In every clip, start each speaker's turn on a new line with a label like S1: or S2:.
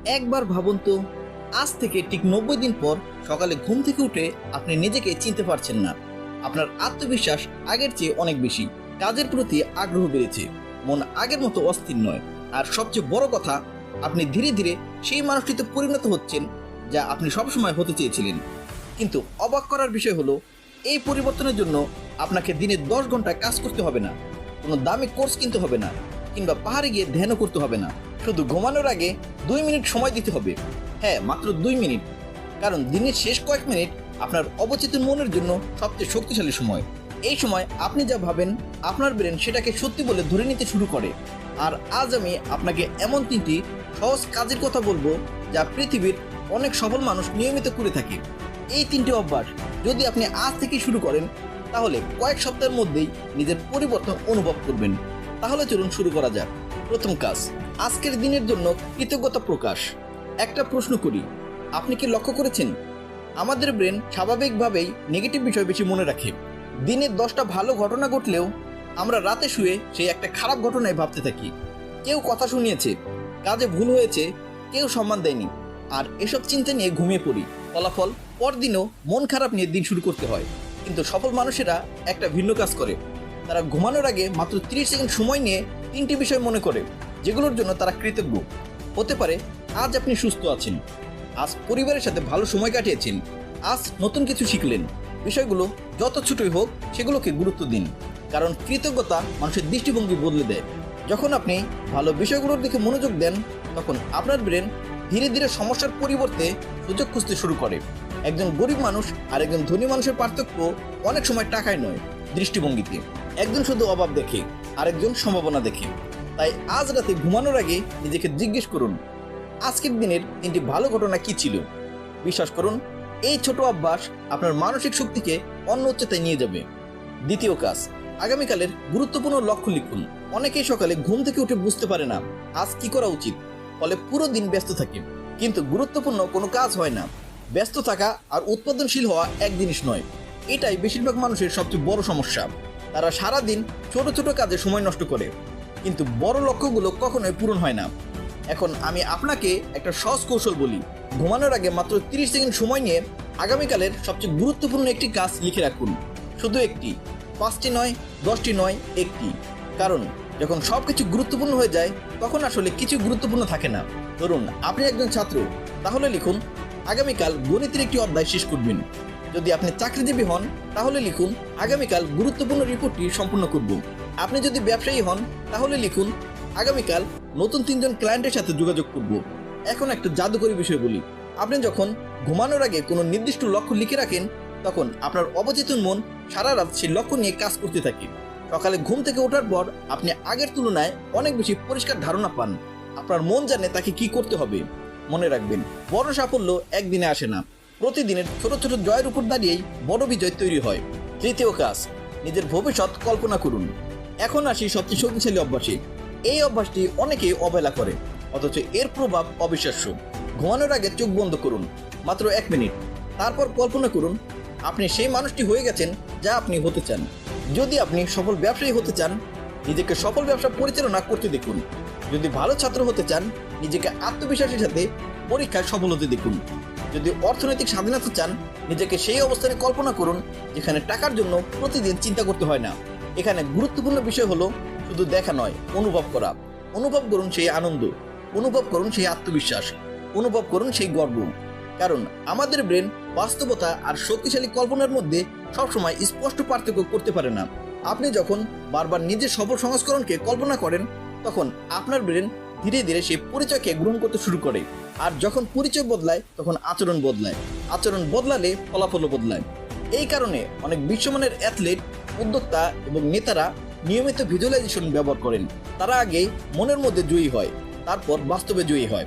S1: একবার ভাবুন তো, আজ থেকে ঠিক 90 দিন পর সকালে ঘুম থেকে উঠে আপনি নিজেকে চিনতে পারছেন না। আপনার আত্মবিশ্বাস আগের চেয়ে অনেক বেশি, কাজের প্রতি আগ্রহ বেড়েছে, মন আগের মতো অস্থির নয়। আর সবচেয়ে বড় কথা, আপনি ধীরে ধীরে সেই মানুষটিতে পরিণত হচ্ছেন যা আপনি সবসময় হতে চেয়েছিলেন। কিন্তু অবাক করার বিষয় হলো, এই পরিবর্তনের জন্য আপনাকে দিনে 10 ঘন্টা কাজ করতে হবে না, কোনো দামি কোর্স কিনতে হবে না, কিংবা পাহাড়ে গিয়ে ধ্যানও করতে হবে না। শুধু ঘুমানোর আগে 2 মিনিট সময় দিতে হবে। হ্যাঁ, মাত্র 2 মিনিট। কারণ দিনের শেষ কয়েক মিনিট আপনার অবচেতন মনের জন্য সবচেয়ে শক্তিশালী সময়। এই সময় আপনি যা ভাবেন, আপনার ব্রেন সেটাকে সত্যি বলে ধরে নিতে শুরু করে। আর আজ আমি আপনাকে এমন 3টি সহজ কাজের কথা বলবো যা পৃথিবীর অনেক সফল মানুষ নিয়মিত করে থাকে। এই 3টি অভ্যাস যদি আপনি আজ থেকে শুরু করেন, তাহলে কয়েক সপ্তাহের মধ্যেই নিজের পরিবর্তন অনুভব করবেন। তাহলে চলুন শুরু করা যাক। প্রথম কাজ, আজকের দিনের জন্য কৃতজ্ঞতা প্রকাশ। একটা প্রশ্ন করি, আপনি কি লক্ষ্য করেছেন আমাদের ব্রেন স্বাভাবিকভাবেই নেগেটিভ বিষয় বেশি মনে রাখে। দিনে 10টা ভালো ঘটনা ঘটলেও আমরা রাতে শুয়ে সেই একটা খারাপ ঘটনায় ভাবতে থাকি। কেউ কথা শুনিয়েছে, কাজে ভুল হয়েছে, কেউ সম্মান দেয়নি, আর এসব চিন্তা নিয়ে ঘুমিয়ে পড়ি। ফলাফল, পরদিনও মন খারাপ নিয়ে দিন শুরু করতে হয়। কিন্তু সফল মানুষেরা একটা ভিন্ন কাজ করে। তারা ঘুমানোর আগে মাত্র 30 সেকেন্ড সময় নিয়ে 3টি বিষয় মনে করে যেগুলোর জন্য তারা কৃতজ্ঞ। হতে পারে আজ আপনি সুস্থ আছেন, আজ পরিবারের সাথে ভালো সময় কাটিয়েছেন, আজ নতুন কিছু শিখলেন। বিষয়গুলো যত ছোটই হোক, সেগুলোকে গুরুত্ব দিন। কারণ কৃতজ্ঞতা মানুষের দৃষ্টিভঙ্গি বদলে দেয়। যখন আপনি ভালো বিষয়গুলোর দিকে মনোযোগ দেন, তখন আপনার ব্রেন ধীরে ধীরে সমস্যার পরিবর্তে সুযোগ খুঁজতে শুরু করে। একজন গরিব মানুষ আর একজন ধনী মানুষের পার্থক্য অনেক সময় টাকায় নয়, দৃষ্টিভঙ্গিতে। একজন শুধু অভাব দেখে, আরেকজন সম্ভাবনা দেখে। তাই আজ রাতে ঘুমানোর আগে নিজেকে জিজ্ঞেস করুন, আজকের দিনের 3টি ভালো ঘটনা কি ছিল। বিশ্বাস করুন, এই ছোট অভ্যাস আপনার মানসিক শক্তিকে অন্য উচ্চতায় নিয়ে যাবে। দ্বিতীয় কাজ, আগামীকালের গুরুত্বপূর্ণ লক্ষ্য লিখুন। অনেকেই সকালে ঘুম থেকে উঠে বুঝতে পারে না আজ কি করা উচিত, ফলে পুরো দিন ব্যস্ত থাকে। কিন্তু গুরুত্বপূর্ণ কোনো কাজ হয় না। ব্যস্ত থাকা আর উৎপাদনশীল হওয়া এক জিনিস নয়। এটাই বেশিরভাগ মানুষের সবচেয়ে বড় সমস্যা। তারা সারাদিন ছোট ছোট কাজে সময় নষ্ট করে, কিন্তু বড় লক্ষ্যগুলো কখনোই পূরণ হয় না। এখন আমি আপনাকে একটা সহজ কৌশল বলি। ঘুমানোর আগে মাত্র 30 সেকেন্ড সময় নিয়ে আগামীকালের সবচেয়ে গুরুত্বপূর্ণ একটি কাজ লিখে রাখুন। শুধু একটি, 5টি নয়, 10টি নয়, একটি। কারণ যখন সবকিছু গুরুত্বপূর্ণ হয়ে যায়, তখন আসলে কিছু গুরুত্বপূর্ণ থাকে না। ধরুন আপনি একজন ছাত্র, তাহলে লিখুন আগামীকাল গণিতের একটি অধ্যায় শেষ করবেন। যদি আপনি চাকরিজীবী হন, তাহলে লিখুন আগামীকাল গুরুত্বপূর্ণ রিপোর্টটি সম্পূর্ণ করব। আপনি যদি ব্যবসায়ী হন, তাহলে লিখুন আগামীকাল নতুন 3জন ক্লায়েন্টের সাথে যোগাযোগ করব। এখন একটা জাদুকরী বিষয় বলি, আপনি যখন ঘুমানোর আগে কোনো নির্দিষ্ট লক্ষ্য লিখে রাখেন, তখন আপনার অবচেতন মন সারা রাত সেই লক্ষ্য নিয়ে কাজ করতে থাকে। সকালে ঘুম থেকে ওঠার পর আপনি আগের তুলনায় অনেক বেশি পরিষ্কার ধারণা পান। আপনার মন জানে তাকে কি করতে হবে। মনে রাখবেন, বড় সাফল্য একদিনে আসে না, প্রতিদিনের ছোট ছোট জয়ের উপর দাঁড়িয়েই বড় বিজয় তৈরি হয়। তৃতীয় কাজ, নিজের ভবিষ্যৎ কল্পনা করুন। এখন আসি সবচেয়ে শক্তিশালী অভ্যাসে। এই অভ্যাসটি অনেকেই অবহেলা করে, অথচ এর প্রভাব অবিশ্বাস্য। ঘুমানোর আগে চোখ বন্ধ করুন মাত্র 1 মিনিট। তারপর কল্পনা করুন আপনি সেই মানুষটি হয়ে গেছেন যা আপনি হতে চান। যদি আপনি সফল ব্যবসায়ী হতে চান, নিজেকে সফল ব্যবসা পরিচালনা করতে দেখুন। যদি ভালো ছাত্র হতে চান, নিজেকে আত্মবিশ্বাসের সাথে পরীক্ষায় সফল হতে দেখুন। যদি অর্থনৈতিক স্বাধীনতা চান, নিজেকে সেই অবস্থানে কল্পনা করুন যেখানে টাকার জন্য প্রতিদিন চিন্তা করতে হয় না। এখানে গুরুত্বপূর্ণ বিষয় হলো শুধু দেখা নয়, অনুভব করা। অনুভব করুন সেই আনন্দ, অনুভব করুন সেই আত্মবিশ্বাস, অনুভব করুন সেই গর্ব। কারণ আমাদের ব্রেন বাস্তবতা আর শক্তিশালী কল্পনার মধ্যে সবসময় স্পষ্ট পার্থক্য করতে পারে না। আপনি যখন বারবার নিজের সফল সংস্করণকে কল্পনা করেন, তখন আপনার ব্রেন ধীরে ধীরে সেই পরিচয়কে গ্রহণ করতে শুরু করে। আর যখন পরিচয় বদলায়, তখন আচরণ বদলায়। আচরণ বদলালে ফলাফলও বদলায়। এই কারণে অনেক বিশ্বমানের অ্যাথলেট, উদ্যোক্তা এবং নেতারা নিয়মিত ভিজুয়ালাইজেশন ব্যবহার করেন। তারা আগে মনের মধ্যে জয়ী হয়, তারপর বাস্তবে জয়ী হয়।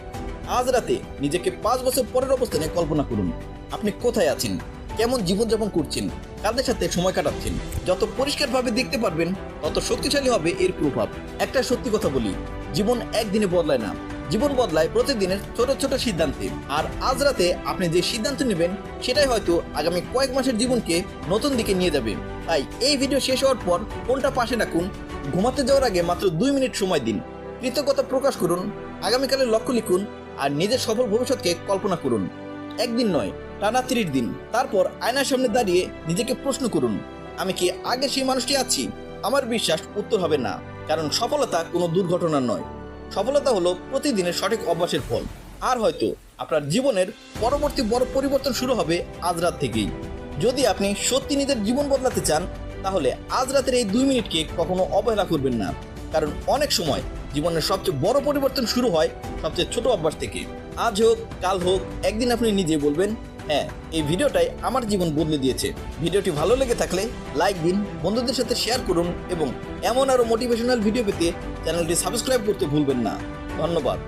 S1: আজ রাতে নিজেকে 5 বছর পরের অবস্থানে কল্পনা করুন। আপনি কোথায় আছেন, কেমন জীবনযাপন করছেন, কাদের সাথে সময় কাটাচ্ছেন। যত পরিষ্কারভাবে দেখতে পারবেন, তত শক্তিশালী হবে এর প্রভাব। একটা সত্যি কথা বলি, জীবন একদিনে বদলায় না, জীবন বদলায় প্রতিদিনের ছোট ছোট সিদ্ধান্তে। আর আজ রাতে আপনি যে সিদ্ধান্ত নেবেন, সেটাই হয়তো আগামী কয়েক মাসের জীবনকে নতুন দিকে নিয়ে যাবে। তাই এই ভিডিও শেষ হওয়ার পর ফোনটা পাশে রাখুন, ঘুমাতে যাওয়ার আগে মাত্র 2 মিনিট সময় দিন, কৃতজ্ঞতা প্রকাশ করুন, আগামীকালের লক্ষ্য লিখুন আর নিজের সফল ভবিষ্যৎকে কল্পনা করুন। একদিন নয়, টানা 30 দিন। তারপর আয়নার সামনে দাঁড়িয়ে নিজেকে প্রশ্ন করুন, আমি কি আগে সেই মানুষটি আছি? আমার বিশ্বাস উত্তর হবে না, কারণ সফলতা কোনো দুর্ঘটনা নয়। সফলতা হলো প্রতিদিনের সঠিক অভ্যাসের ফল। আর হয়তো আপনার জীবনের পরবর্তী বড় পরিবর্তন শুরু হবে আজ রাত থেকেই। যদি আপনি সত্যি নিজের জীবন বদলাতে চান, তাহলে আজ রাতের এই 2 মিনিটকে কখনো অবহেলা করবেন না, কারণ অনেক সময় জীবনের সবচেয়ে বড় পরিবর্তন শুরু হয় সবচেয়ে ছোট অভ্যাস থেকে। আজ হোক, কাল হোক, একদিন আপনি নিজে বলবেন, হ্যাঁ, এই ভিডিওটাই আমার জীবন বদলে দিয়েছে। ভিডিওটি ভালো লেগে থাকলে লাইক দিন, বন্ধুদের সাথে শেয়ার করুন এবং এমন আরও মোটিভেশনাল ভিডিও পেতে চ্যানেলটি সাবস্ক্রাইব করতে ভুলবেন না। ধন্যবাদ।